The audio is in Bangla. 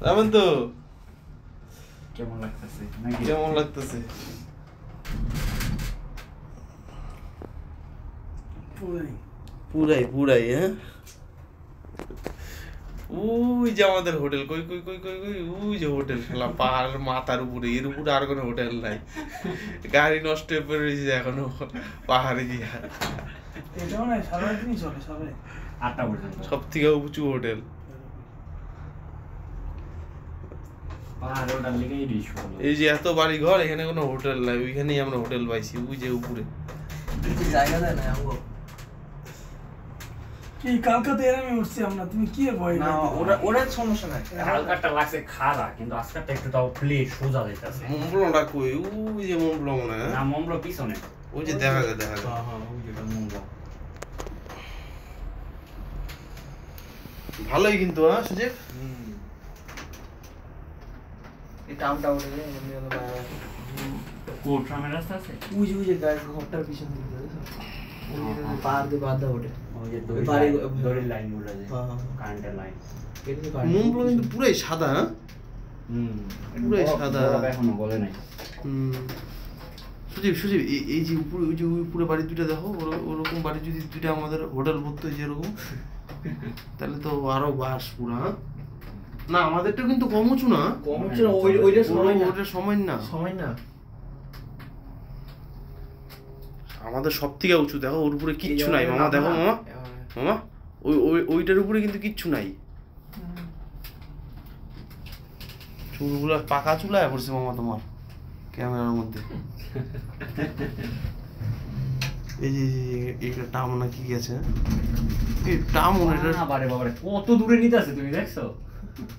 যাবেন তো? কেমন লাগতেছে? কেমন লাগতেছে? পুরাই হ্যাঁ। ওই যে আমাদের হোটেল, কই কই কই কই কই ওই যে হোটেল, খেলা পাহাড়ের মাথার উপরে, এর উপরে আর কোনো হোটেল নাই। গাড়ি নষ্ট হয়ে পড়ে রয়েছে এখনো পাহাড়ে গিয়া। সব থেকে উঁচু হোটেল। এই যে এত বাড়ি ঘর, এখানে কোনো হোটেল নাই, ওইখানেই আমরা হোটেল পাইছি, ওই যে উপরে। জায়গা দেয় না আমগো। এই কলকাতা এরামে উঠছি আমরা, তুমি কি ভয় না? ওরা সমস্যা নাই, হালকাটা লাগছে খাড়া, কিন্তু আজকালটা একটু তাও প্লেট সোজা যাইতাছে। মম্বলটা কই? ওই যে মম্বল মনে হয়। না মমরা পিছনে, ওই যে দেখা যায় দেখা যায়। হ্যাঁ ওই যেটা মমরা। ভালোই কিন্তু হ্যাঁ সুজিত। এই টামটা উঠে যায় এমনি হলো বাইরে। কোন ট্রামের রাস্তা আছে? ওই যে গাড়ি ঘরটার পিছন দিকে দেখো, ওই যে পার দিয়ে বাধা ওঠে। ওই যে দড়ির লাইন গুলো আছে, কারেন্টের লাইন। এটা তো মম্বল কিন্তু পুরাই সাদা হ্যাঁ। পুরাই সাদা, এখনো বলে নাই। সুজিত সুজিত এই যে উপরে, ওই যে উপরে বাড়ি দুইটা দেখো, ওরকম বাড়ি যদি দুইটা আমাদের হোটেল ভর্তি হয়েছে এরকম, তাহলে তো আরো বাস পুরা। না আমাদেরটা কিন্তু কম উঁচু না, কম ছিল ওইটা সময় না, ওইটা সময় না, সময় না। আমাদের সব থেকে উঁচু। দেখো ওর উপরে কিচ্ছু নাই মামা, দেখো মামা মামা ওইটার উপরে কিন্তু কিচ্ছু নাই। চুলগুলো পাকা চুলায় পড়ছে মামা তোমার ক্যামেরার মধ্যে। এই যে এটা টাম না কি গেছে, এই টাম বাবারে বাবারে কত দূরে নিতে আছে তুমি দেখছো?